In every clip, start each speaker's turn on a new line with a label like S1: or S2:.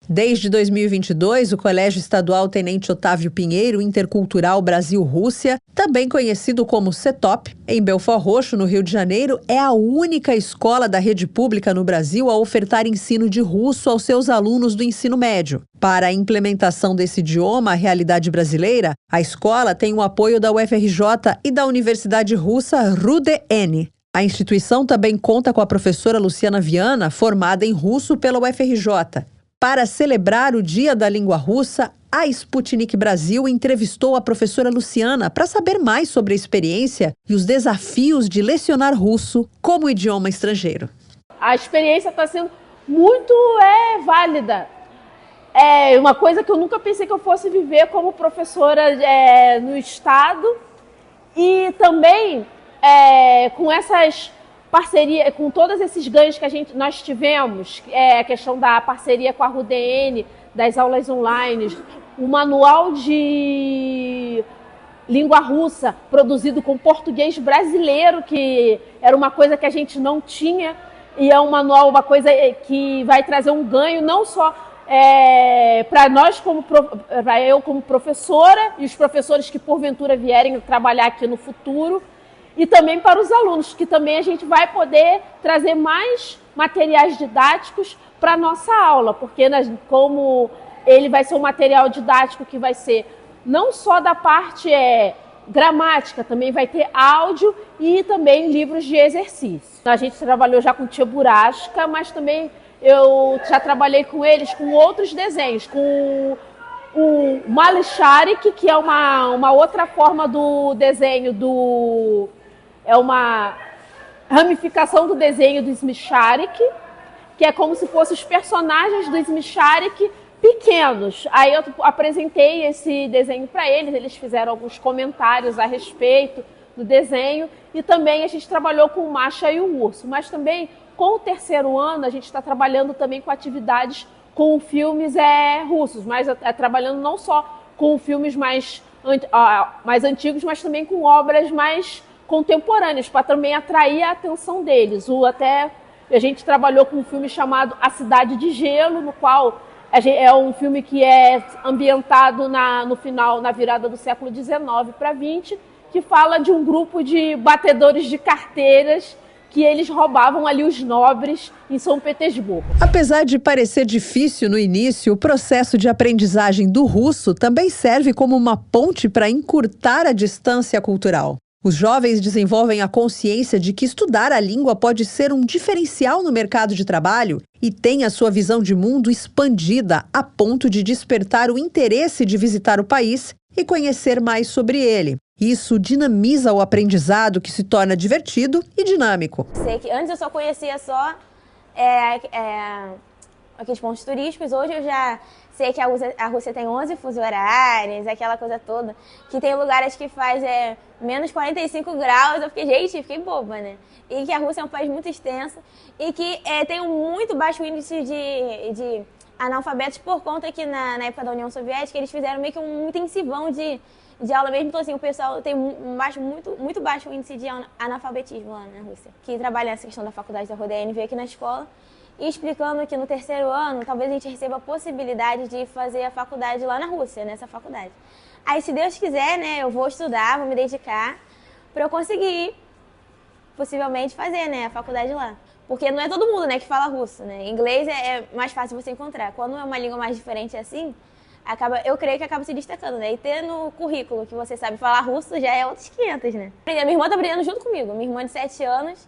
S1: Desde 2022, o Colégio Estadual Tenente Otávio Pinheiro Intercultural Brasil-Rússia, também conhecido como CETOP, em Belford Roxo, no Rio de Janeiro, é a única escola da rede pública no Brasil a ofertar ensino de russo aos seus alunos do ensino médio. Para a implementação desse idioma à realidade brasileira, a escola tem o apoio da UFRJ e da Universidade Russa RUDN. A instituição também conta com a professora Luciana Viana, formada em russo pela UFRJ. Para celebrar o Dia da Língua Russa, a Sputnik Brasil entrevistou a professora Luciana para saber mais sobre a experiência e os desafios de lecionar russo como idioma estrangeiro.
S2: A experiência está sendo muito válida. É uma coisa que eu nunca pensei que eu fosse viver como professora no estado e também com essas parceria, com todos esses ganhos que nós tivemos, a questão da parceria com a RUDN, das aulas online, o manual de língua russa produzido com português brasileiro, que era uma coisa que a gente não tinha, e é um manual, uma coisa que vai trazer um ganho não só para nós, para eu como professora, e os professores que porventura vierem trabalhar aqui no futuro, e também para os alunos, que também a gente vai poder trazer mais materiais didáticos para a nossa aula, porque como ele vai ser um material didático que vai ser não só da parte gramática, também vai ter áudio e também livros de exercício. A gente trabalhou já com Cheburashka, mas também eu já trabalhei com eles com outros desenhos, com o Malcharik, que é uma outra forma do desenho é uma ramificação do desenho do Smisharik, que é como se fossem os personagens do Smisharik pequenos. Aí eu apresentei esse desenho para eles, eles fizeram alguns comentários a respeito do desenho, e também a gente trabalhou com o Masha e o Urso, mas também com o terceiro ano a gente está trabalhando também com atividades com filmes russos, mas trabalhando não só com filmes mais antigos, mas também com obras mais contemporâneas, para também atrair a atenção deles. A gente trabalhou com um filme chamado A Cidade de Gelo, no qual é um filme que é ambientado na virada do século XIX para XX, que fala de um grupo de batedores de carteiras que eles roubavam ali os nobres em São Petersburgo.
S1: Apesar de parecer difícil no início, o processo de aprendizagem do russo também serve como uma ponte para encurtar a distância cultural. Os jovens desenvolvem a consciência de que estudar a língua pode ser um diferencial no mercado de trabalho e têm a sua visão de mundo expandida a ponto de despertar o interesse de visitar o país e conhecer mais sobre ele. Isso dinamiza o aprendizado, que se torna divertido e dinâmico.
S3: Sei que antes eu só conhecia aqueles pontos turísticos, hoje eu já sei que a Rússia tem 11 fusos horários, aquela coisa toda, que tem lugares que faz menos 45 graus, eu fiquei boba, né? E que a Rússia é um país muito extenso e que tem um muito baixo índice de analfabetos por conta que na época da União Soviética eles fizeram meio que um intensivão de aula mesmo, então assim, o pessoal tem muito baixo índice de analfabetismo lá na Rússia. Que trabalha nessa questão da faculdade da RUDN veio aqui na escola e explicando que no terceiro ano talvez a gente receba a possibilidade de fazer a faculdade lá na Rússia, nessa faculdade. Aí se Deus quiser, né, eu vou estudar, vou me dedicar para eu conseguir possivelmente fazer, né, a faculdade lá. Porque não é todo mundo, né, que fala russo, né? Inglês é mais fácil você encontrar. Quando é uma língua mais diferente assim, eu creio que acaba se destacando, né? E ter no currículo que você sabe falar russo já é outros 500, né? Minha irmã tá aprendendo junto comigo. Minha irmã de 7 anos,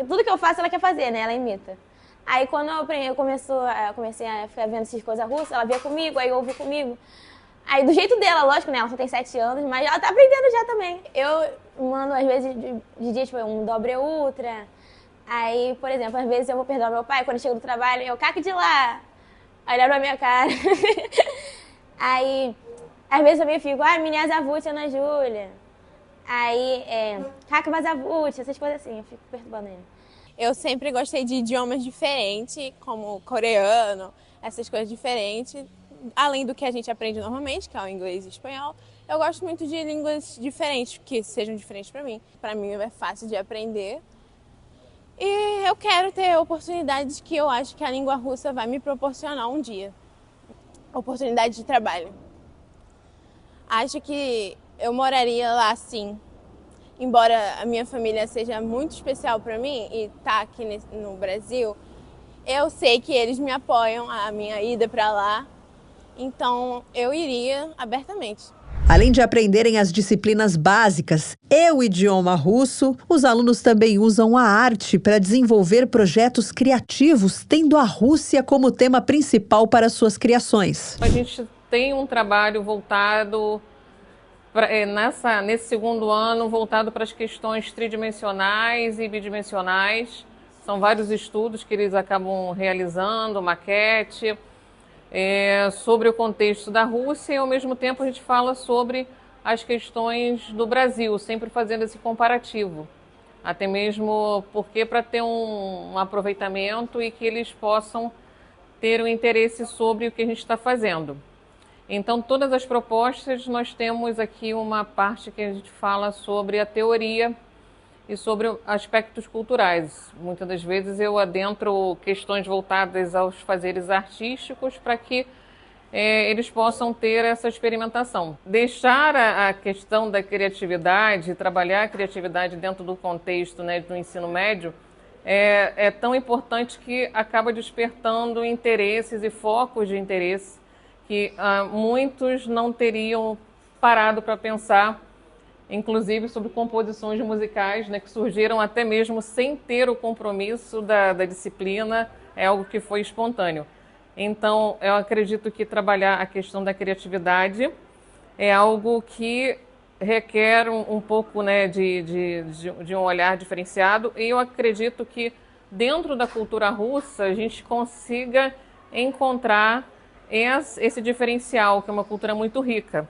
S3: tudo que eu faço ela quer fazer, né? Ela imita. Aí quando eu comecei a ficar vendo essas coisas russas, ela via comigo, aí eu ouvi comigo. Aí do jeito dela, lógico, né? Ela só tem 7 anos, mas ela tá aprendendo já também. Eu mando às vezes de dia, tipo, um dobre ultra. Aí, por exemplo, às vezes eu vou perdoar meu pai, quando eu chego do trabalho, eu caco de lá. Aí olha pra minha cara. Aí, às vezes eu também fico, minha Zavut, Ana Júlia. Aí, Kaka Vazavut, essas coisas assim, eu fico perturbando ele.
S4: Eu sempre gostei de idiomas diferentes, como coreano, essas coisas diferentes. Além do que a gente aprende normalmente, que é o inglês e o espanhol, eu gosto muito de línguas diferentes, que sejam diferentes para mim. Para mim é fácil de aprender. E eu quero ter oportunidades que eu acho que a língua russa vai me proporcionar um dia. Oportunidade de trabalho. Acho que eu moraria lá sim. Embora a minha família seja muito especial para mim e tá aqui no Brasil, eu sei que eles me apoiam a minha ida para lá. Então eu iria abertamente.
S1: Além de aprenderem as disciplinas básicas e o idioma russo, os alunos também usam a arte para desenvolver projetos criativos, tendo a Rússia como tema principal para suas criações.
S5: A gente tem um trabalho voltado, nesse segundo ano, voltado para as questões tridimensionais e bidimensionais. São vários estudos que eles acabam realizando, maquete, sobre o contexto da Rússia, e ao mesmo tempo a gente fala sobre as questões do Brasil, sempre fazendo esse comparativo, até mesmo porque para ter um aproveitamento e que eles possam ter um interesse sobre o que a gente está fazendo. Então, todas as propostas, nós temos aqui uma parte que a gente fala sobre a teoria e sobre aspectos culturais. Muitas das vezes eu adentro questões voltadas aos fazeres artísticos para que eles possam ter essa experimentação. Deixar a questão da criatividade, trabalhar a criatividade dentro do contexto, né, do ensino médio, é tão importante que acaba despertando interesses e focos de interesse que muitos não teriam parado para pensar, inclusive sobre composições musicais, né, que surgiram até mesmo sem ter o compromisso da disciplina, é algo que foi espontâneo. Então, eu acredito que trabalhar a questão da criatividade é algo que requer um pouco, né, de um olhar diferenciado, e eu acredito que dentro da cultura russa a gente consiga encontrar esse diferencial, que é uma cultura muito rica.